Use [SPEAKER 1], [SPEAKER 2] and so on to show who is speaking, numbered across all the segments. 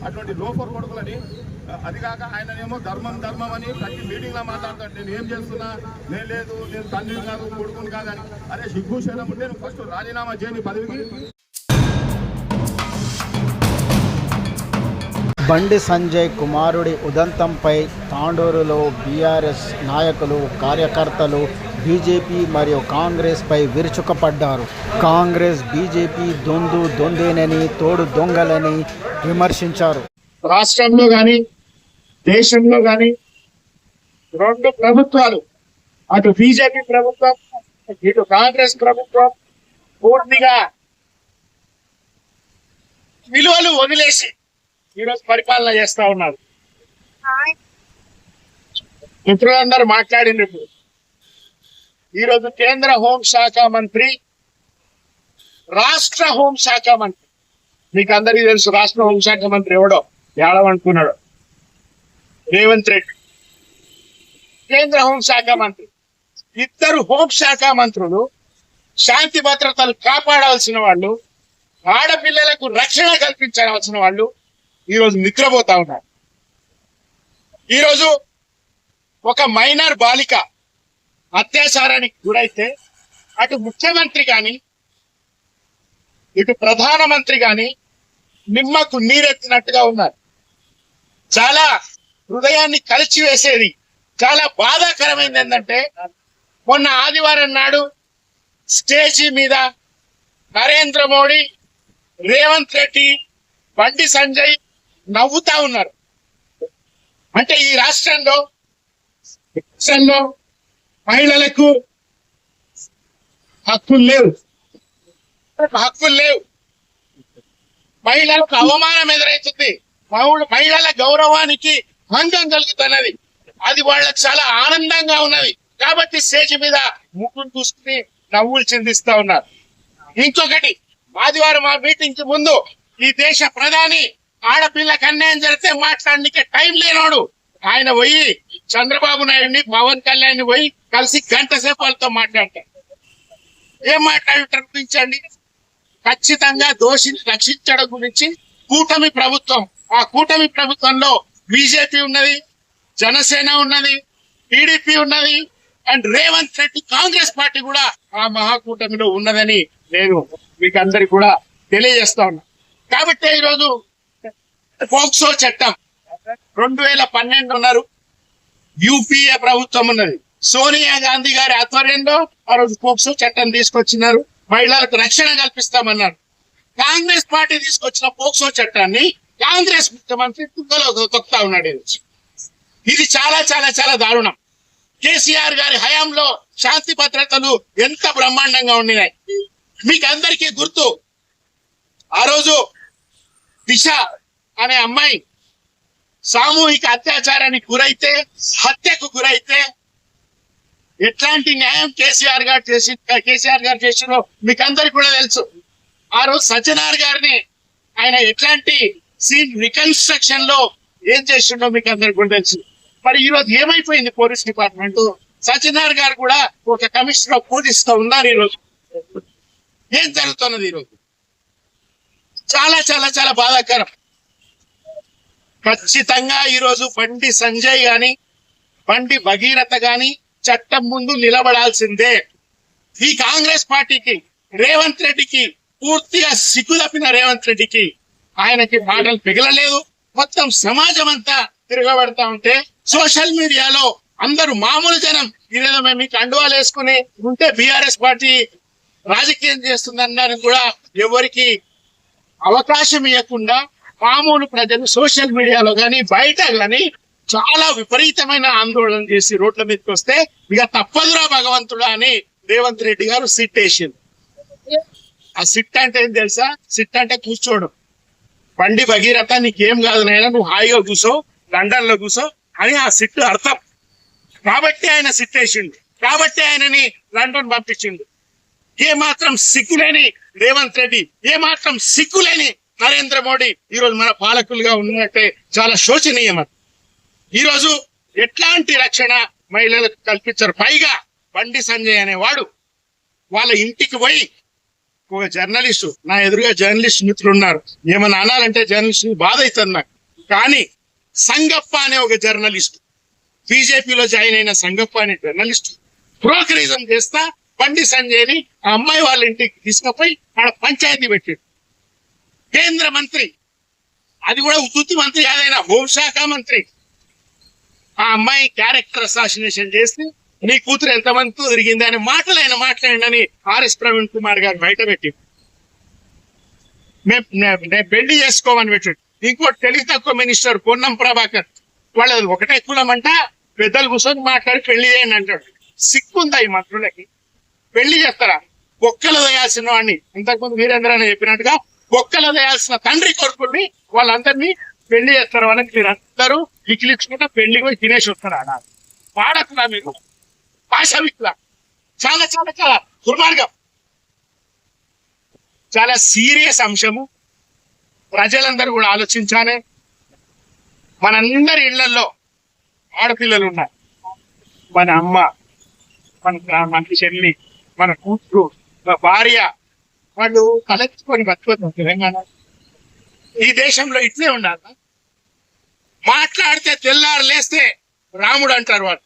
[SPEAKER 1] అటువంటి లోఫర్ కొడుకులని. అది కాక ఆయననేమో ధర్మం ధర్మం అని ప్రతి మీటింగ్లో మాట్లాడతాడు. నేను ఏం చేస్తున్నా, నేను లేదు, నేను తండ్రిని కాదు, కొడుకుని కాదని. అరే సిగ్గు శరం ఉంటే నువ్వు ఫస్ట్ రాజీనామా చేయని పదవికి.
[SPEAKER 2] బండి సంజయ్ కుమారుడి ఉదంతంపై తాండూరులో బీఆర్ఎస్ నాయకులు, కార్యకర్తలు బీజేపీ మరియు కాంగ్రెస్పై విరుచుకుపడ్డారు. కాంగ్రెస్ బీజేపీ దొందేనని, తోడు దొంగలని విమర్శించారు.
[SPEAKER 3] రాష్ట్రంలో కానీ దేశంలో కానీ రెండు ప్రభుత్వాలు, అటు బీజేపీ ప్రభుత్వం ఇటు కాంగ్రెస్ ప్రభుత్వం పూర్తిగా విలువలు వదిలేసి ఈరోజు పరిపాలన చేస్తా ఉన్నారు. మిత్రులందరూ మాట్లాడినప్పుడు ఈరోజు కేంద్ర హోంశాఖ మంత్రి, రాష్ట్ర హోంశాఖ మంత్రి, మీకు అందరికీ తెలుసు రాష్ట్ర హోంశాఖ మంత్రి ఎవడో ఏడవనుకున్నాడు, రేవంత్ రెడ్డి. కేంద్ర హోంశాఖ మంత్రి, ఇద్దరు హోంశాఖ మంత్రులు శాంతి భద్రతలు కాపాడాల్సిన వాళ్ళు, ఆడపిల్లలకు రక్షణ కల్పించాల్సిన వాళ్ళు ఈరోజు నిద్రపోతా ఉన్నారు. ఈరోజు ఒక మైనర్ బాలిక అత్యాచారానికి గురైతే అటు ముఖ్యమంత్రి కానీ ఇటు ప్రధానమంత్రి కానీ నిమ్మకు నీరెత్తినట్టుగా ఉన్నారు. చాలా హృదయాన్ని కలిచివేసేది, చాలా బాధాకరమైంది ఏంటంటే మొన్న ఆదివారం నాడు స్టేజీ మీద నరేంద్ర మోడీ, రేవంత్ రెడ్డి, బండి సంజయ్ నవ్వుతా ఉన్నారు. అంటే ఈ రాష్ట్రంలో మహిళలకు హక్కులు లేవు, మహిళలకు అవమానం ఎదురవుతుంది, మహిళల గౌరవానికి భంగం కలుగుతున్నది. అది వాళ్ళకి చాలా ఆనందంగా ఉన్నది కాబట్టి స్టేజ్ మీద ముక్కును చూసుకుని నవ్వులు చిందిస్తా ఉన్నారు. ఇంకొకటి, ఆదివారం ఆ మీటింగ్ కి ముందు ఈ దేశ ప్రధాని ఆడపిల్లకి అన్యాయం జరిగితే మాట్లాడడానికి టైం లేనోడు ఆయన పోయి చంద్రబాబు నాయుడిని, పవన్ కళ్యాణ్ పోయి కలిసి గంట సేపు వాళ్ళతో మాట్లాడతారు. ఏం మాట్లాడుంచండి? ఖచ్చితంగా దోషిని రక్షించడం గురించి కూటమి ప్రభుత్వం, ఆ కూటమి ప్రభుత్వంలో బీజేపీ ఉన్నది, జనసేన ఉన్నది, టీడీపీ ఉన్నది, అండ్ రేవంత్ రెడ్డి కాంగ్రెస్ పార్టీ కూడా ఆ మహాకూటమిలో ఉన్నదని నేను మీకు అందరికి కూడా తెలియజేస్తా ఉన్నా. కాబట్టి ఈరోజు పోక్సో చట్టం 2012 ఉన్నారు, యూపీఏ ప్రభుత్వం ఉన్నది, సోనియా గాంధీ గారి ఆధ్వర్యంలో ఆ రోజు పోక్సో చట్టం తీసుకొచ్చినారు, మహిళలకు రక్షణ కల్పిస్తామన్నారు. కాంగ్రెస్ పార్టీ తీసుకొచ్చిన పోక్సో చట్టాన్ని కాంగ్రెస్ ముఖ్యమంత్రి తుగ్గలో తొక్కుతా ఉన్నాడు. ఇది చాలా చాలా చాలా దారుణం. కేసీఆర్ గారి హయాంలో శాంతి భద్రతలు ఎంత బ్రహ్మాండంగా ఉండినాయి. మీకు అందరికీ గుర్తు, ఆ రోజు దిశ అనే అమ్మాయి సామూహిక అత్యాచారానికి గురైతే, హత్యకు గురైతే ఎట్లాంటి న్యాయం కేసీఆర్ గారు చేసినో మీకు అందరికి కూడా తెలుసు. ఆ రోజు సజ్జనార్ గారిని ఆయన ఎట్లాంటి సీన్ రికన్స్ట్రక్షన్ లో ఏం చేసిండో మీకు అందరికి కూడా తెలుసు. మరి ఈ రోజు ఏమైపోయింది పోలీస్ డిపార్ట్మెంట్? సజ్జనార్ గారు కూడా ఒక కమిషనర్ ఆఫ్ పోలీస్ తో ఉన్నారు. ఈరోజు ఏం జరుగుతున్నది? ఈరోజు చాలా చాలా చాలా బాధాకరం. ఖచ్చితంగా ఈరోజు బండి సంజయ్ గాని, బండి భగీరథ గాని చట్టం ముందు నిలబడాల్సిందే. ఈ కాంగ్రెస్ పార్టీకి, రేవంత్ రెడ్డికి పూర్తిగా సిగ్గు తప్పిన రేవంత్ రెడ్డికి ఆయనకి మాటలు పిగలలేదు. మొత్తం సమాజం అంతా తిరగబడతా ఉంటే సోషల్ మీడియాలో అందరూ మామూలు జనం ఇదేదో మేము మీకు అండువాలు వేసుకుని ఉంటే బీఆర్ఎస్ పార్టీ రాజకీయం చేస్తుందనడానికి కూడా ఎవరికి అవకాశం ఇవ్వకుండా మామూలు ప్రజలు సోషల్ మీడియాలో కానీ బయట కానీ చాలా విపరీతమైన ఆందోళన చేసి రోడ్ల మీదకి వస్తే ఇక తప్పదురా భగవంతుడా అని రేవంత్ రెడ్డి గారు సిట్ వేసింది. ఆ సిట్ అంటే ఏం తెలుసా? సిట్ అంటే కూర్చోవడం. బండి భగీరథ నీకేం కాదు నాయనా, నువ్వు హాయిగా కూర్చో, లండన్ లో కూర్చో అని ఆ సిట్ అర్థం. కాబట్టి ఆయన సిట్ వేసిండు, కాబట్టి ఆయనని లండన్ పంపించిండు. ఏమాత్రం సిగ్గులేని రేవంత్ రెడ్డి, ఏమాత్రం సిగ్గులేని నరేంద్ర మోడీ ఈరోజు మన పాలకులుగా ఉన్నట్టే చాలా శోచనీయం. ఈరోజు ఎట్లాంటి రక్షణ మహిళలకు కల్పించారు. పైగా బండి సంజయ్ అనేవాడు వాళ్ళ ఇంటికి పోయి ఒక జర్నలిస్టు, నా ఎదురుగా జర్నలిస్ట్ మిత్రులు ఉన్నారు, ఏమన్నా అనాలంటే జర్నలిస్ట్ బాధ అవుతుంది నాకు. కానీ సంగప్ప అనే ఒక జర్నలిస్ట్, బీజేపీలో జాయిన్ అయిన సంగప్ప అనే జర్నలిస్ట్ బ్రోకరిజం చేస్తా బండి సంజయ్ని ఆ అమ్మాయి వాళ్ళ ఇంటికి తీసుకుపోయి ఆడ పంచాయతీ పెట్టాడు. కేంద్ర మంత్రి, అది కూడా ఉత్తుత్తి మంత్రి కాదైనా హోంశాఖ మంత్రి, ఆ అమ్మాయి క్యారెక్టర్ అసాసినేషన్ చేసి నీ కూతురు ఎంతమందితో తిరిగింది అనే మాటలు ఆయన మాట్లాడిందని ఆర్ఎస్ ప్రవీణ్ కుమార్ గారు బయట పెట్టి నేను పెళ్లి చేసుకోమని పెట్టాడు. ఇంకోటి తెలివి తక్కువ మినిస్టర్ పొన్నం ప్రభాకర్, వాళ్ళది ఒకటే కులమంట, పెద్దలు కూర్చొని మాట్లాడి పెళ్లి చేయండి అంటాడు. సిగ్గుందా ఈ మంత్రులకి? పెళ్లి చేస్తారా? ఒక్కలు వేయాల్సిన వాడిని, ఇంతకుముందు వీరేంద్ర అని చెప్పినట్టుగా ఒక్కలు వేయాల్సిన తండ్రి కొడుకుని వాళ్ళందరినీ పెళ్లి చేస్తారు. వాళ్ళకి మీరు అందరూ ఇకిలిచ్చుకుంటా పెళ్లి పోయి తినేసి వస్తారు. అన్నారు పాడకులా మీరు, పాశవికులా, చాలా చాలా చాలా దుర్మార్గం, చాలా సీరియస్ అంశము. ప్రజలందరూ కూడా ఆలోచించాలి. మనందరి ఇళ్లలో ఆడపిల్లలు ఉన్నారు. మన అమ్మ, మన చెల్లి, మన కూతురు, మన భార్య, వాళ్ళు తలెత్తుకొని బతుకుతారు. తెలంగాణ ఈ దేశంలో ఇట్లే ఉండాలి. మాట్లాడితే తెల్లారు లేస్తే రాముడు అంటారు వాళ్ళు.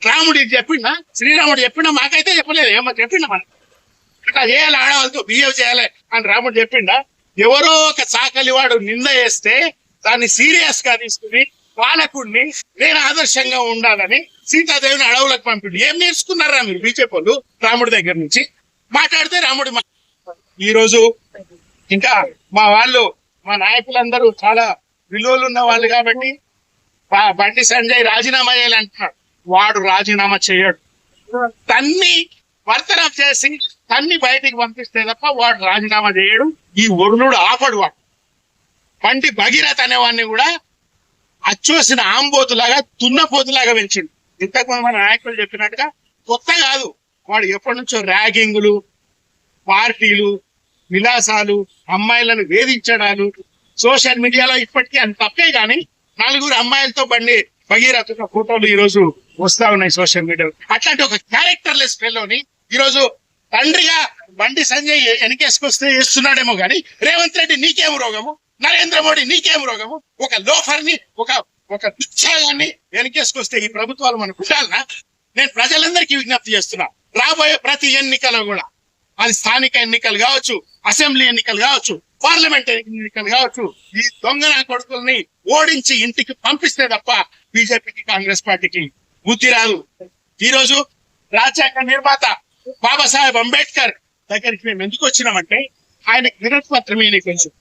[SPEAKER 3] రాముడు ఇది చెప్పిండా, శ్రీరాముడు చెప్పిండా? మాకైతే చెప్పలేదు. ఏమో చెప్పిండా? మనం ఇట్లా చేయాలి, ఆడవాళ్ళతో బిహేవ్ చేయాలి అని రాముడు చెప్పిండా? ఎవరో ఒక చాకలివాడు నింద వేస్తే దాన్ని సీరియస్ గా తీసుకుని పాలకుడిని నేను ఆదర్శంగా ఉండాలని సీతాదేవిని అడవులకు పంపిండు. ఏం నేర్చుకున్నారా మీరు బీజేపీ వాళ్ళు రాముడి దగ్గర నుంచి? మాట్లాడితే రాముడి ఈ రోజు ఇంకా మా వాళ్ళు, మా నాయకులందరూ చాలా విలువలు ఉన్న వాళ్ళు కాబట్టి బండి సంజయ్ రాజీనామా చేయాలంటున్నాడు. వాడు రాజీనామా చేయడు. తన్ని వర్తనం చేసి తన్ని బయటికి పంపిస్తే తప్ప వాడు రాజీనామా చేయడు. ఈ వరుణుడు ఆపడు. వాడు బండి భగీరథ్ అనేవాడిని కూడా అచ్చోసిన ఆంబోతులాగా తున్నపోతులాగా పెంచిండు. ఇంతకుముందు మన నాయకులు చెప్పినట్టుగా కొత్త కాదు. వాడు ఎప్పటి నుంచో ర్యాగింగులు, పార్టీలు, విలాసాలు, అమ్మాయిలను వేధించడాలు సోషల్ మీడియాలో ఇప్పటికీ అంత తప్పే. కానీ 4 అమ్మాయిలతో బండి భగీరథ ఫోటోలు ఈ రోజు వస్తా ఉన్నాయి సోషల్ మీడియాలో. అట్లాంటి ఒక క్యారెక్టర్లెస్ ఫెలోని ఈ రోజు తండ్రిగా బండి సంజయ్ వెనకేసుకొస్తే చేస్తున్నాడేమో కానీ రేవంత్ రెడ్డి నీకేం రోగము, నరేంద్ర మోడీ నీకేం రోగము? ఒక లోఫర్ని, ఒక దుశ్చాయాన్ని వెనకేసుకొస్తే ఈ ప్రభుత్వాలు మనకు ఉండాలనా? నేను ప్రజలందరికీ విజ్ఞప్తి చేస్తున్నా, రాబోయే ప్రతి ఎన్నికలో కూడా, అది స్థానిక ఎన్నికలు కావచ్చు, అసెంబ్లీ ఎన్నికలు కావచ్చు, పార్లమెంట్ ఎన్నికలు కావచ్చు, ఈ దొంగన కొడుకుల్ని ఓడించి ఇంటికి పంపిస్తే తప్ప బీజేపీకి, కాంగ్రెస్ పార్టీకి బుద్ధి రాదు. ఈ రోజు రాజ్యాంగ నిర్మాత బాబాసాహెబ్ అంబేద్కర్ దగ్గరికి మేము ఎందుకు వచ్చినామంటే ఆయనకి వినతి పత్రం కొంచెం,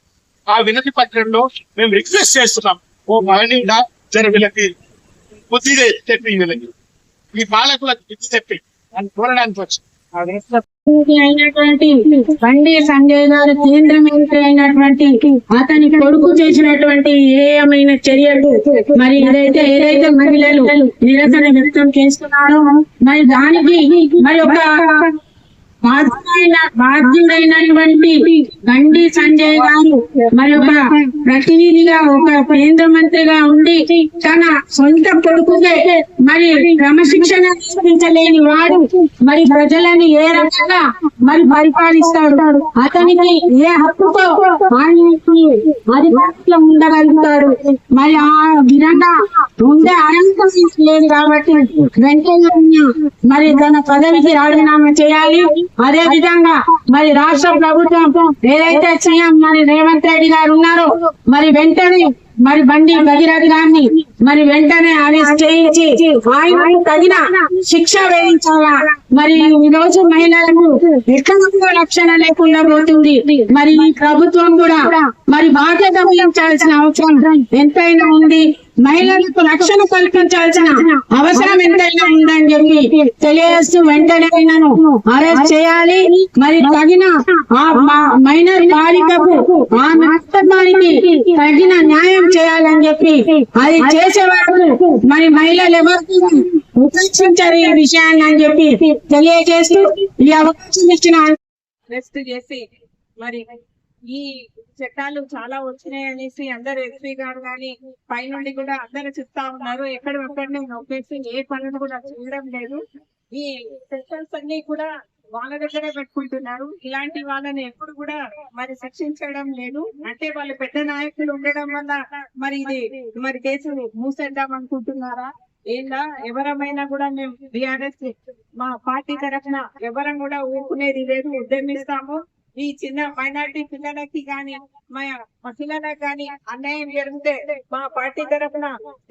[SPEAKER 3] ఆ వినతి పత్రంలో మేము రిక్వెస్ట్ చేస్తున్నాం, ఓ మహనీయుడా జర వీళ్ళకి బుద్ధి చెప్పి, వీళ్ళకి ఈ పాలకులకు బుద్ధి చెప్పి అని కోరడానికి వచ్చి
[SPEAKER 4] అయినటువంటి బండి సంజయ్ గారు కేంద్ర మంత్రి అయినటువంటి అతని కొడుకు చేసినటువంటి ఏమైన చర్యలు మరి ఏదైతే మహిళలు నిరసన వ్యక్తం చేస్తున్నారో మరి దానికి మరి ఒక బాధ్యుడైనటువంటి బండి సంజయ్ గారు మరి ఒక ప్రతినిధిగా, ఒక కేంద్ర మంత్రిగా ఉండి తన సొంత కొడుకుకే మరి క్రమశిక్షణ నేర్పించలేని వాడు మరి ప్రజలని ఏ రకంగా మరి పరిపాలిస్తాడు? అతనికి ఏ హక్కుతో ఆయనకి అధికారంలో ఉండగలుగుతాడు? మరి ఆ విధంగా ఉండే అర్హత లేదు కాబట్టి వెంటనే మరి తన పదవికి రాజీనామా చేయాలి. అదే విధంగా మరి రాష్ట్ర ప్రభుత్వం ఏదైతే సీఎం మరి రేవంత్ రెడ్డి గారు ఉన్నారో మరి వెంటనే మరి బండి భగీరథ్ గారిని మరి వెంటనే అరెస్ట్ చేయించి ఆయనకు తగిన శిక్ష వేయించాలా. మరి ఈ రోజు మహిళలకు ఎక్కడ రక్షణ లేకుండా పోతుంది. మరి ఈ ప్రభుత్వం కూడా మరి బాధ్యత వహించాల్సిన అవసరం ఎంతైనా ఉంది. మహిళలకు రక్షణ కల్పించాల్సిన అవసరం ఎంతైనా ఉందని చెప్పి తెలియజేస్తూ వెంటనే అరెస్ట్ చేయాలి. మరి తగిన ఆ మైనర్ బాలికకు ఆ కుటుంబానికి తగిన న్యాయం చేయాలని చెప్పి అది చేసే వరకు మరి మహిళలు ఎవరికి ఉపేక్షించారు ఈ విషయాన్ని అని చెప్పి తెలియజేస్తూ ఈ అవకాశం ఇచ్చిన
[SPEAKER 5] అరెస్ట్ చేసి మరి ఈ చట్టాలు చాలా వచ్చినాయి అనేసి అందరు ఎస్పీ గారు కానీ పైనుండి కూడా అందరు చెప్తా ఉన్నారు. ఎక్కడెక్కడనే నొక్కేసి ఏ పనులు కూడా చేయడం లేదు. ఈ సెక్షన్స్ అన్ని కూడా వాళ్ళ దగ్గరే పెట్టుకుంటున్నారు. ఇలాంటి వాళ్ళని ఎప్పుడు కూడా మరి శిక్షించడం లేదు. అంటే వాళ్ళు పెద్ద నాయకులు ఉండడం వల్ల మరి ఇది మరి కేసు మూసేద్దాం అనుకుంటున్నారా? ఏందా? ఎవరమైనా కూడా మేము బీఆర్ఎస్ మా పార్టీ తరఫున ఎవరం కూడా ఊరుకునేది లేదు, ఉద్యమిస్తాము. ఈ చిన్న మైనారిటీ పిల్లలకి గాని మా మహిళలకు గాని అన్యాయం జరిగితే మా పార్టీ తరఫున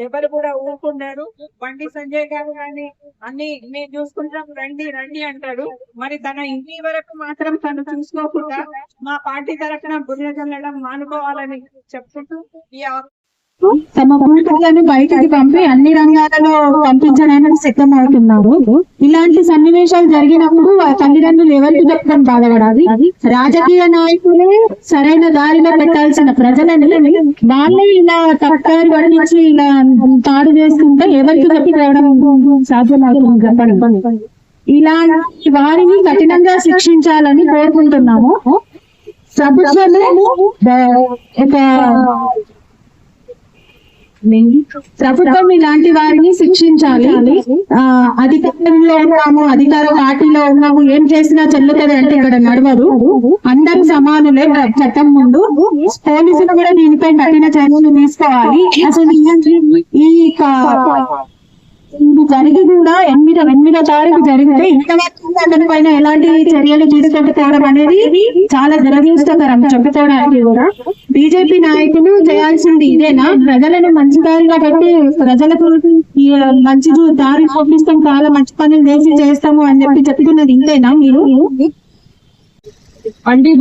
[SPEAKER 5] ఎవరు కూడా ఊరుకున్నారు. బండి సంజయ్ గారు గాని అన్ని మేము చూసుకుంటాం రండి రండి అంటాడు. మరి తన ఇంటి వరకు మాత్రం తను చూసుకోకుండా మా పార్టీ తరఫున బుర్ర జల్లడం మానుకోవాలని చెప్పుకుంటూ ఈ
[SPEAKER 4] తమ కూతుర్లను బయటకి పంపి అన్ని రంగాలలో పంపించడానికి సిద్ధమవుతున్నారు. ఇలాంటి సన్నివేశాలు జరిగినప్పుడు ఆ తల్లిదండ్రులు ఎవరికి చెప్పడం బాధపడాలి? రాజకీయ నాయకులే సరైన దారిలో పెట్టాల్సిన ప్రజలని వాళ్ళే ఇలా తప్పుదారి పట్టించి ఇలా తాడు చేస్తుంటే ఎవరికి చెప్పుకోవడం సాధ్యమవుతుంది చెప్పండి. ఇలాంటి వారిని కఠినంగా శిక్షించాలని కోరుకుంటున్నాము. ప్రభుత్వం ఇలాంటి వారిని శిక్షించాలి. అధికారంలో ఉన్నాము, అధికార పార్టీలో ఉన్నాము, ఏం చేసినా చెల్లుతుంది అంటే ఇక్కడ నడవదు. అందరూ సమానులే చట్టం ముందు. పోలీసులు కూడా దీనిపై కఠిన చర్యలు తీసుకోవాలి. అసలు ఈ ఇది జరిగి కూడా 8వ తారీఖు జరిగితే ఇంతవరకు అతని పైన ఎలాంటి చర్యలు తీసుకుంటుకోవడం అనేది చాలా దురదృష్టకరం చెప్పుకోవడానికి కూడా. బీజేపీ నాయకులు చేయాల్సింది ఇదేనా? ప్రజలను మంచి దారిగా పెట్టి ప్రజలకు మంచి దారి చూపిస్తాం, చాలా మంచి పనులు చేస్తాము అని చెప్తున్నది ఇంతేనా? మీరు బండి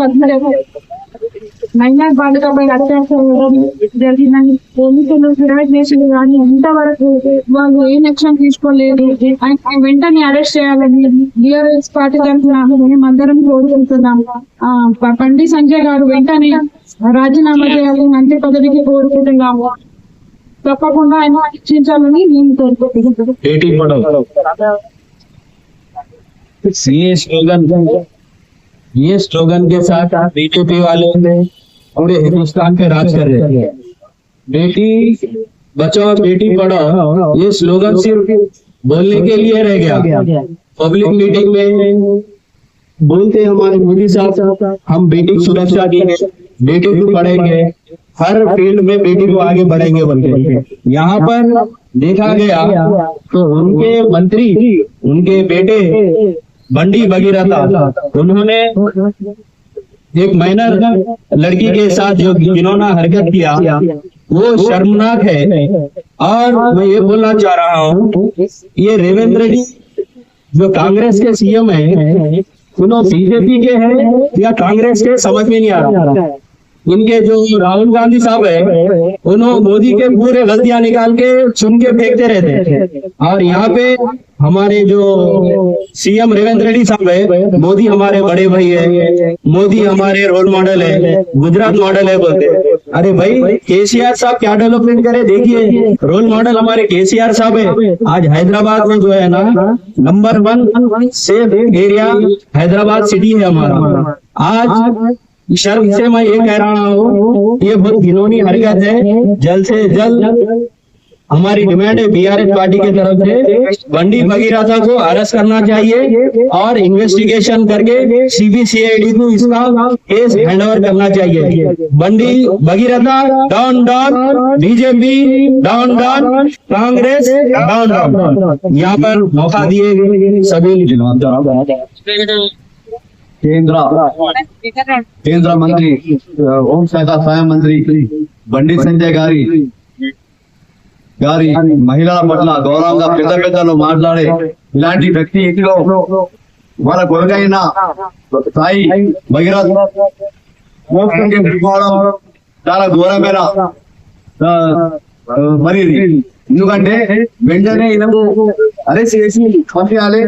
[SPEAKER 4] మహిళా బాలికపై అత్యాచారం జరిగిందని పోలీసులు ఫిర్యాదు చేసింది కానీ ఇంతవరకు వాళ్ళు ఏం యాక్షన్ తీసుకోలేదు. వెంటనే అరెస్ట్ చేయాలని బీఆర్ఎస్ పార్టీ తరఫున మేమందరం కోరుకుంటున్నాం. బండి సంజయ్ గారు వెంటనే రాజీనామా చేయాలని మంత్రి పదవికి కోరుకుంటున్నాము. తప్పకుండా ఆయన శిక్షించాలని మేము కోరుకుంటున్నాం.
[SPEAKER 6] ये स्लोगन के साथ बीजेपी वाले पूरे हिंदुस्तान पे राज कर रहे हैं। बेटी बचाओ बेटी पढ़ाओ ये स्लोगन सिर्फ बोलने के लिए रह गया। पब्लिक मीटिंग में बोलते हमारे मोदी साहब हम बेटी की सुरक्षा देंगे, बेटी को पढ़ेंगे, हर फील्ड में बेटी को आगे बढ़ेंगे बोलते। यहाँ पर देखा गया तो उनके मंत्री उनके बेटे बंडी भगीरथ उन्होंने एक माइनर लड़की के साथ जो जिन्होंने हरकत किया वो शर्मनाक है। और मैं ये बोलना चाह रहा हूँ ये रेवंत रेड्डी जो कांग्रेस के सीएम है उन्होंने बीजेपी के हैं या कांग्रेस के समझ में नहीं आ रहा। इनके जो राहुल गांधी साहब है उन्होंने मोदी के पूरे गलतियां निकाल के चुन के फेंकते रहते हैं। और यहाँ पे हमारे जो सीएम रेवंत रेड्डी साहब है, मोदी हमारे बड़े भाई है, मोदी हमारे रोल मॉडल है, गुजरात मॉडल है बोलते। अरे भाई केसीआर साहब क्या डेवलपमेंट करे देखिए, रोल मॉडल हमारे केसीआर साहब है। आज हैदराबाद में जो है ना number 1 safe area Hyderabad city है हमारा। आज शर्म से मैं ये कह रहा हूँ ये बहुत घिनौनी हरकत है। जल्द से जल्द हमारी डिमांड है बीआरएस पार्टी की तरफ से बंडी भगीरथ को अरेस्ट करना चाहिए और इन्वेस्टिगेशन करके सीबीसीआईडी को इसका केस हैंडओवर करना चाहिए। Bandi Bhagirath down down, BJP down down, Congress down down. यहाँ पर मौका दिए गए सभी
[SPEAKER 7] కేంద్ర మంత్రి హోంశాఖ సహాయ మంత్రి బండి సంజయ్ గారి మహిళల పట్ల గౌరవంగా పెద్దలు మాట్లాడే ఇలాంటి వ్యక్తి ఇంటిలో వాళ్ళ కొడుకైన సాయి భగీరథ్ చాలా ఘోరమైన మరి ఎందుకంటే వెంటనే ఈయనకు అరెస్ట్ చేసి పంపించాలి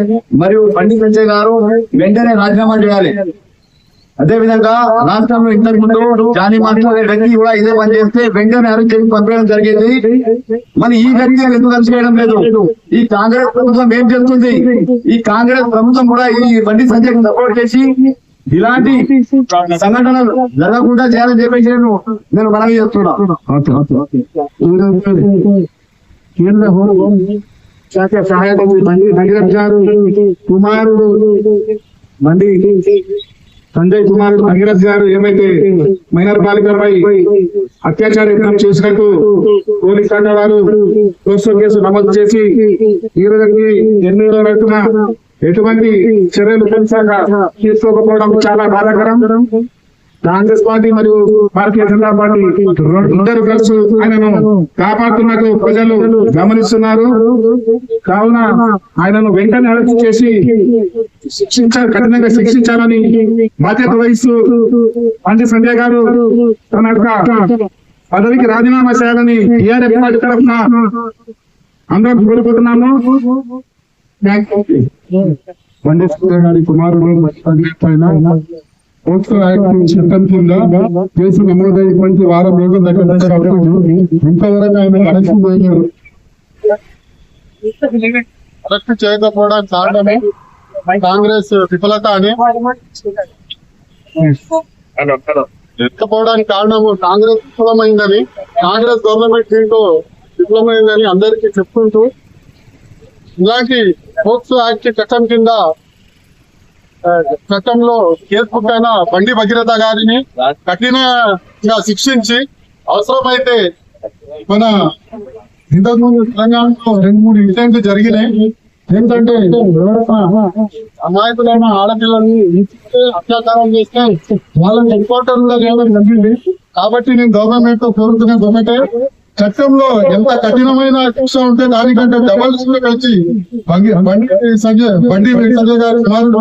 [SPEAKER 7] మరియు బండి సంజయ్ గారు వెంటనే రాజీనామా చేయాలి. అదే విధంగా రాష్ట్రంలో ఇంతకు ముందు జానీ మాట్లాడే వ్యక్తి కూడా ఇదే పని చేస్తే వెంటనే అరెస్ట్ చేసి పంపించడం జరిగింది. మరి ఈ వ్యక్తి ఎందుకు అరెస్ట్ చేయడం లేదు? ఈ కాంగ్రెస్ ప్రభుత్వం ఏం చేస్తుంది? ఈ కాంగ్రెస్ ప్రభుత్వం కూడా ఈ బండి సంజయ్ సపోర్ట్ చేసి ఇలాంటి సంఘటనలు జరగకుండా చేయాలని చెప్పేసి నేను మనవి చేస్తున్నా. కేంద్ర హోంశాఖ సహాయక మంత్రి భగీరథ్ గారు కుమారుడు
[SPEAKER 6] బండి సంజయ్ కుమార్ భగీరథ్ గారు ఏమైతే మైనర్ బాలికపై అత్యాచార యత్నం చేసినట్టు పోలీస్ శాఖ వారు పోస్టో కేసు నమోదు చేసి ఈ రోజుకి 8 రోజుల ఎటువంటి చర్యలు తీసుకోకపోవడం చాలా బాధాకరం. కాంగ్రెస్ పార్టీ మరియు భారతీయ జనతా పార్టీ ఇద్దరు కలిసి ఆయనను కాపాడుతున్నట్టు ప్రజలు గమనిస్తున్నారు. కావున ఆయనను వెంటనే అరెస్ట్ చేసి కఠినంగా శిక్షించాలని బాధ్యత వహిస్తూ బండి సంజయ్ గారు తన యొక్క పదవికి రాజీనామా చేయాలని టీఆర్ఎస్ పార్టీ తరఫున అందరం కోరుకుంటున్నాము. బండి సంజయ్ గారి కుమారుడు పైన పోక్సో యాక్ట్ చట్టం కింద కేసు నమోదైనటువంటి వారం రోజుల దగ్గర ఇంతవరకు ఆయన అరెస్ట్ పోయారు. అరెస్ట్ చేయకపోవడానికి కారణమే కాంగ్రెస్ విఫలత అని ఎత్తపోవడానికి కారణము కాంగ్రెస్ విఫలమైందని, కాంగ్రెస్ గవర్నమెంట్ దీంట్లో విఫలమైందని అందరికీ చెప్పుకుంటూ ఇలాంటి పోక్సో యాక్ట్ చట్టం కింద చట్టంలో కేసు పుట్టిన బండి భగీరథ గారిని కఠినంగా శిక్షించి అవసరమైతే మన ఇంతకుముందు తెలంగాణలో 2-3 ఇన్సిడెంట్లు జరిగినాయి. ఏంటంటే అమాయకులైన ఆడపిల్లల్ని అత్యాచారం చేస్తే వాళ్ళని ఎన్కౌంటర్లో చేయడం జరిగింది. కాబట్టి నేను గవర్నమెంట్ తో కోరుతున్నది ఒకటే, చట్టంలో ఎంత కఠినమైన శిక్ష ఉంటే దానికంటే డబల్ శిక్ష కలిసి బండి సంజయ్ గారు కుమారుడు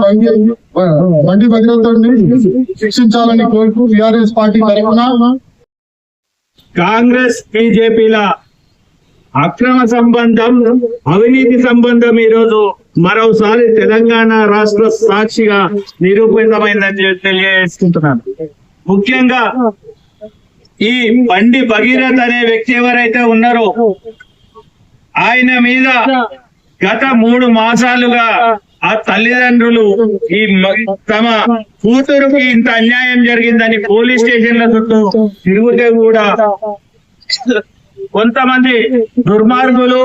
[SPEAKER 6] బండి భగీరథుడిని శిక్షించాలని కోరుతూ టిఆర్ఎస్ పార్టీ తరఫున
[SPEAKER 8] కాంగ్రెస్ బీజేపీల అక్రమ సంబంధం, అవినీతి సంబంధం ఈరోజు మరోసారి తెలంగాణ రాష్ట్ర సాక్షిగా నిరూపితమైందని తెలియజేసుకుంటున్నాను. ముఖ్యంగా ఈ బండి భగీరథ్ అనే వ్యక్తి ఎవరైతే ఉన్నారో ఆయన మీద గత 3 మాసాలుగా ఆ తల్లిదండ్రులు ఈ తమ కూతురుకి ఇంత అన్యాయం జరిగిందని పోలీస్ స్టేషన్ల చుట్టూ తిరుగుతే కూడా కొంతమంది దుర్మార్గులు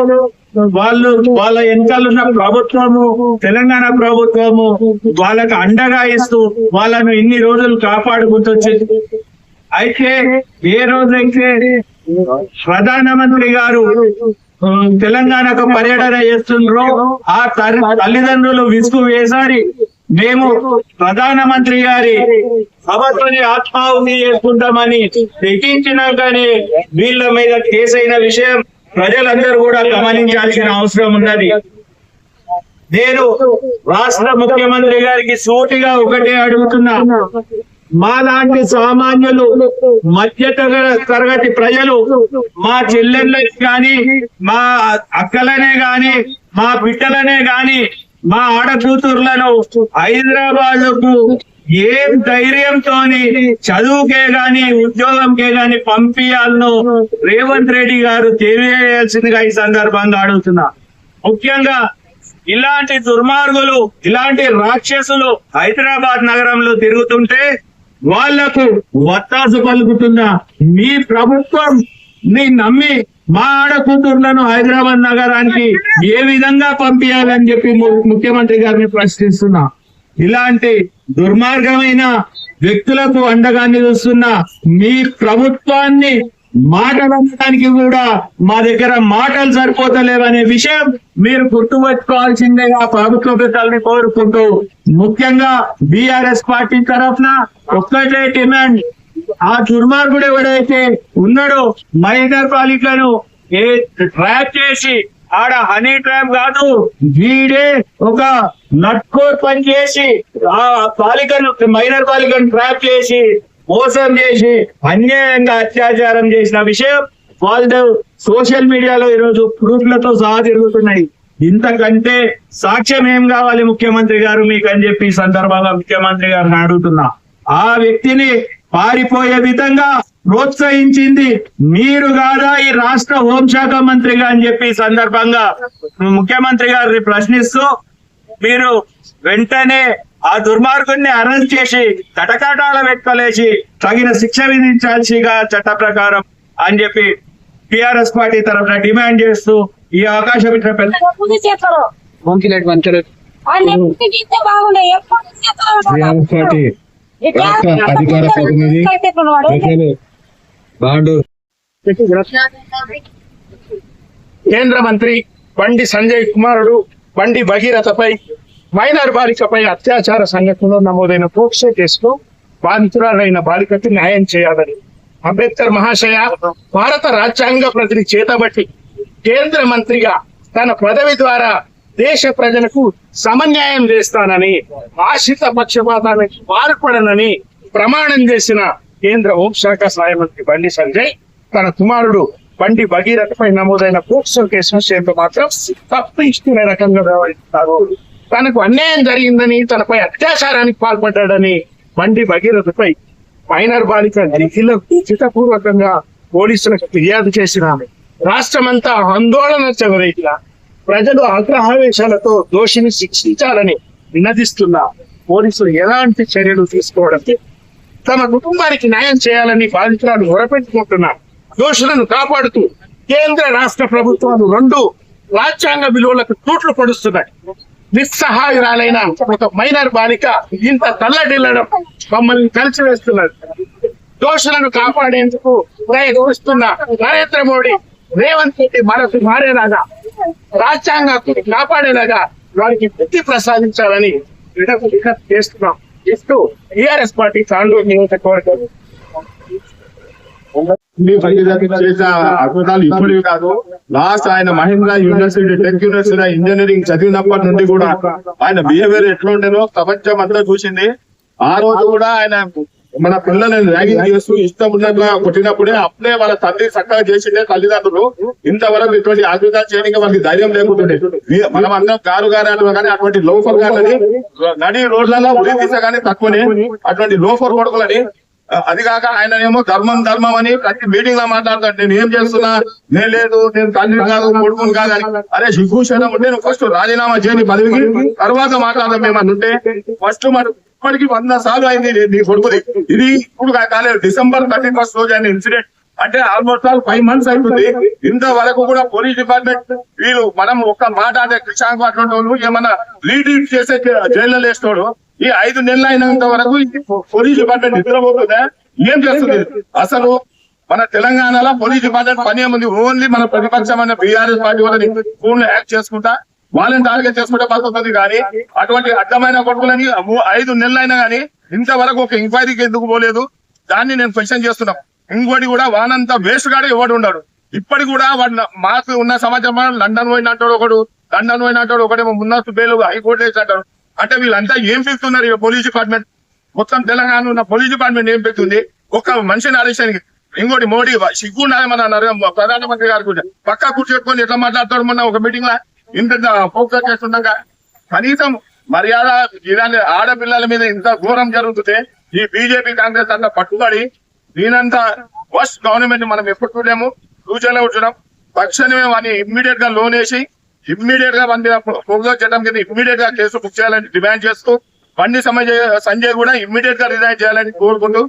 [SPEAKER 8] వాళ్ళ వెనకాలన్న ప్రభుత్వము, తెలంగాణ ప్రభుత్వము వాళ్ళకు అండగా ఇస్తూ వాళ్ళను ఇన్ని రోజులు కాపాడుకుంటూ వచ్చింది. అయితే ఏ రోజైతే ప్రధానమంత్రి గారు తెలంగాణకు పర్యటన చేస్తుండ్రో ఆ తల్లిదండ్రులు విసుగు వేసారి మేము ప్రధానమంత్రి గారి సభతోని ఆత్మాహుతి చేసుకుంటామని తెగించినాకనే వీళ్ళ మీద కేసైన విషయం ప్రజలందరూ కూడా గమనించాల్సిన అవసరం ఉన్నది. నేను రాష్ట్ర ముఖ్యమంత్రి గారికి సూటిగా ఒకటే అడుగుతున్నా, మా లాంటి సామాన్యులు, మధ్య తరగతి ప్రజలు, మా చెల్లెళ్ళని గాని, మా అక్కలనే గాని, మా బిడ్డలనే గాని, మా ఆడకూతుర్లను హైదరాబాద్ కు ఏం ధైర్యంతోని చదువుకే గాని ఉద్యోగంకే గాని పంపియాలను రేవంత్ రెడ్డి గారు తెలియజేయాల్సిందిగా ఈ సందర్భంగా అడుగుతున్నా. ముఖ్యంగా ఇలాంటి దుర్మార్గులు, ఇలాంటి రాక్షసులు హైదరాబాద్ నగరంలో తిరుగుతుంటే వాళ్లకు వత్తాసు పలుకుతున్న మీ ప్రభుత్వం ని నమ్మి మా ఆడకూతుర్లను హైదరాబాద్ నగరానికి ఏ విధంగా పంపించాలని చెప్పి ముఖ్యమంత్రి గారిని ప్రశ్నిస్తున్నా. ఇలాంటి దుర్మార్గమైన వ్యక్తులకు అండగా నిలుస్తున్న మీ ప్రభుత్వాన్ని మాటలనడానికి కూడా మా దగ్గర మాటలు సరిపోతలేవనే విషయం మీరు గుర్తుపెట్టుకోవాల్సిందేగా ప్రభుత్వ పెద్దల్ని కోరుకుంటూ, ముఖ్యంగా బీఆర్ఎస్ పార్టీ తరఫున ఒక్కటే డిమాండ్, ఆ దుర్మార్గుడు ఎవడైతే ఉన్నాడో మైనర్ బాలికలను ట్రాప్ చేసి, ఆడ హనీ ట్రాప్ కాదు, వీడే ఒక నట్కోర్ పని చేసి ఆ బాలికను, మైనర్ బాలికను ట్రాప్ చేసి మోసం చేసి అన్యాయంగా అత్యాచారం చేసిన విషయం వాళ్ళు సోషల్ మీడియాలో ఈరోజు ప్రూఫ్లతో సహా తిరుగుతున్నాయి. ఇంతకంటే సాక్ష్యం ఏం కావాలి ముఖ్యమంత్రి గారు మీకు అని చెప్పి ఈ సందర్భంగా ముఖ్యమంత్రి గారిని అడుగుతున్నా. ఆ వ్యక్తిని పారిపోయే విధంగా ప్రోత్సహించింది మీరు కాదా ఈ రాష్ట్ర హోంశాఖ మంత్రిగా అని చెప్పి ఈ సందర్భంగా ముఖ్యమంత్రి గారిని ప్రశ్నిస్తూ, మీరు వెంటనే ఆ దుర్మార్గుడిని అరెస్ట్ చేసి కటకటాల వెక్కలేసి తగిన శిక్ష విధించాల్సిగా చట్ట ప్రకారం అని చెప్పి టిఆర్ఎస్ పార్టీ తరఫున డిమాండ్ చేస్తూ ఈ అవకాశం ఇచ్చిన
[SPEAKER 6] టీఆర్ఎస్ పార్టీ రాష్ట్ర అధికార ప్రతినిధి బాండూరు
[SPEAKER 3] కేంద్ర మంత్రి బండి సంజయ్ కుమారుడు బండి భగీరథపై మైనర్ బాలికపై అత్యాచార సంఘటనలో నమోదైన పోక్సో కేసులో బాధితురాలైన బాలికకు న్యాయం చేయాలని అంబేద్కర్ మహాశయ భారత రాజ్యాంగ ప్రతిని చేతబట్టి కేంద్ర మంత్రిగా తన పదవి ద్వారా దేశ ప్రజలకు సమన్యాయం చేస్తానని ఆశ్రిత పక్షపాతానికి పాల్పడనని ప్రమాణం చేసిన కేంద్ర హోంశాఖ సహాయ మంత్రి బండి సంజయ్ తన కుమారుడు బండి భగీరథపై నమోదైన పోక్సో కేసు విషయంలో మాత్రం తప్పించుకునే రకంగా వ్యవహరిస్తారు. తనకు అన్యాయం జరిగిందని, తనపై అత్యాచారానికి పాల్పడ్డాడని బండి భగీరథపై మైనర్ బాలిక చిత్తపూర్వకంగా పోలీసులకు ఫిర్యాదు చేసిన రాష్ట్రమంతా ఆందోళన చెలరేగిన ప్రజలు ఆగ్రహావేశాలతో దోషిని శిక్షించాలని వినదిస్తున్న పోలీసులు ఎలాంటి చర్యలు తీసుకోవడం, తమ కుటుంబానికి న్యాయం చేయాలని బాధితురాలు మొరపెట్టుకుంటున్నారు. దోషులను కాపాడుతూ కేంద్ర రాష్ట్ర ప్రభుత్వాలు రెండు రాజ్యాంగ విలువలకు తూట్లు పొడుస్తున్నాయి. నిస్సహాయురాలైన ఒక మైనర్ బాలిక ఇంత తల్లడిల్లడం మమ్మల్ని కలిసివేస్తున్నది. దోషులను కాపాడేందుకు ప్రయత్నిస్తున్న నరేంద్ర మోడీ, రేవంత్ రెడ్డి మనసు మారేలాగా, రాజ్యాంగాన్ని కాపాడేలాగా వారికి బుద్ధి ప్రసాదించాలని విజ్ఞప్తి చేస్తున్నాం. ఇస్తూ టీఆర్ఎస్ పార్టీ తాండూరు నియోజకవర్గం
[SPEAKER 1] చేసిన అద్భుతాలు ఇప్పటివి కాదు. లాస్ట్ ఆయన Mahindra university, tech university engineering చదివినప్పటి నుండి కూడా ఆయన బిహేవియర్ ఎట్లా ఉండేనో ప్రపంచం అంతా చూసింది. ఆ రోజు కూడా ఆయన మన పిల్లలను ర్యాగింగ్ చేస్తూ ఇష్టం ఉన్నట్లా కొట్టినప్పుడే అప్పుడే వాళ్ళ తండ్రి చక్కగా చేసిందే తల్లిదండ్రులు. ఇంతవరకు ఇటువంటి అద్భుతాలు చేయడానికి వాళ్ళకి ధైర్యం లేకుంటుండే. మనం అందరం కారు గారు కానీ అటువంటి లోఫర్ గారిని నడి రోడ్లలో ఉరి తీసగానే తక్కువనే అటువంటి లోఫర్ కొడుకులని. అది కాక ఆయన ఏమో ధర్మం అని ప్రతి మీటింగ్ లో మాట్లాడతాడు. నేను ఏం చేస్తున్నా, నేను లేదు, నేను తండ్రి కాదు, కొడుకుని కాదని. అరే సిగ్గుశనం ఉంటే నువ్వు ఫస్ట్ రాజీనామా చేయని పదవికి, తర్వాత మాట్లాడదాం మేమన్నుంటే. ఫస్ట్ మనం ఇప్పటికి 100 సార్లు అయింది నీ కొడుకుది. ఇది ఇప్పుడు కాలేదు, December 31st రోజు అయిన ఇన్సిడెంట్. అంటే ఆల్మోస్ట్ 5 months అవుతుంది. ఇంతవరకు కూడా పోలీస్ డిపార్ట్మెంట్ వీళ్ళు మనం ఒక్క మాట అంటే కృషాంక్ అటువంటి వాళ్ళు ఏమన్నా లీడ్ చేసే జైల్లో వేస్తాడు. ఈ 5 నెలలు అయినంత వరకు పోలీస్ డిపార్ట్మెంట్ నిద్రపోతుందా, ఏం చేస్తుంది? అసలు మన తెలంగాణలో పోలీస్ డిపార్ట్మెంట్ పని ఏముంది? ఓన్లీ మన ప్రతిపక్షమైన బీఆర్ఎస్ పార్టీ వాళ్ళని ఫోన్ యాక్ట్ చేసుకుంటా, వాళ్ళని టార్గెట్ చేసుకుంటే బతుకుతుంది. కానీ అటువంటి అడ్డమైన కొడుకులని 5 నెలలు అయినా కానీ ఇంతవరకు ఒక ఎంక్వైరీకి ఎందుకు పోలేదు? దాన్ని నేను క్వశ్చన్ చేస్తున్నాం. ఇంకోటి కూడా వానంతా వేస్ట్ గాడే ఎవడు ఉన్నాడు. ఇప్పటి కూడా వాడు మాకు ఉన్న సమాచారం లండన్ పోయినట్టాడు ఒకడు, ఒకటేమో ముందస్తు బెయిల్ హైకోర్టు వేసి అంటాడు. అంటే వీళ్ళంతా ఏం పెడుతున్నారు? ఇక పోలీస్ డిపార్ట్మెంట్ మొత్తం తెలంగాణ ఉన్న పోలీస్ డిపార్ట్మెంట్ ఏం పెడుతుంది? ఒక మనిషిని అరెస్ట్. ఇంకోటి మోడీ సిగ్గుండాలి మన ప్రధానమంత్రి గారు పక్కా కూర్చోట్టుకొని ఎట్లా మాట్లాడతాడు? మొన్న ఒక మీటింగ్ లో ఇంత ఫోకస్ చేస్తుండగా కనీసం మర్యాద ఇలాంటి ఆడపిల్లల మీద ఇంత ఘోరం జరుగుతుంటే ఈ బీజేపీ కాంగ్రెస్ అంతా పట్టుబడి దీనంతా వర్స్ట్ గవర్నమెంట్ మనం ఎప్పుడు చూడలేము, ఫ్యూచర్ లో చూడడం. తక్షణమే వాడిని ఇమ్మీడియట్ గా లోన్ వేసి ఇమ్మీడియట్ గా మన ఫోకస్ చేయడం కింద ఇమ్మీడియట్ గా కేసు బుక్ చేయాలని డిమాండ్ చేస్తూ బండి సంజయ్ కూడా ఇమ్మీడియట్ గా రిజైన్ చేయాలని కోరుకుంటూ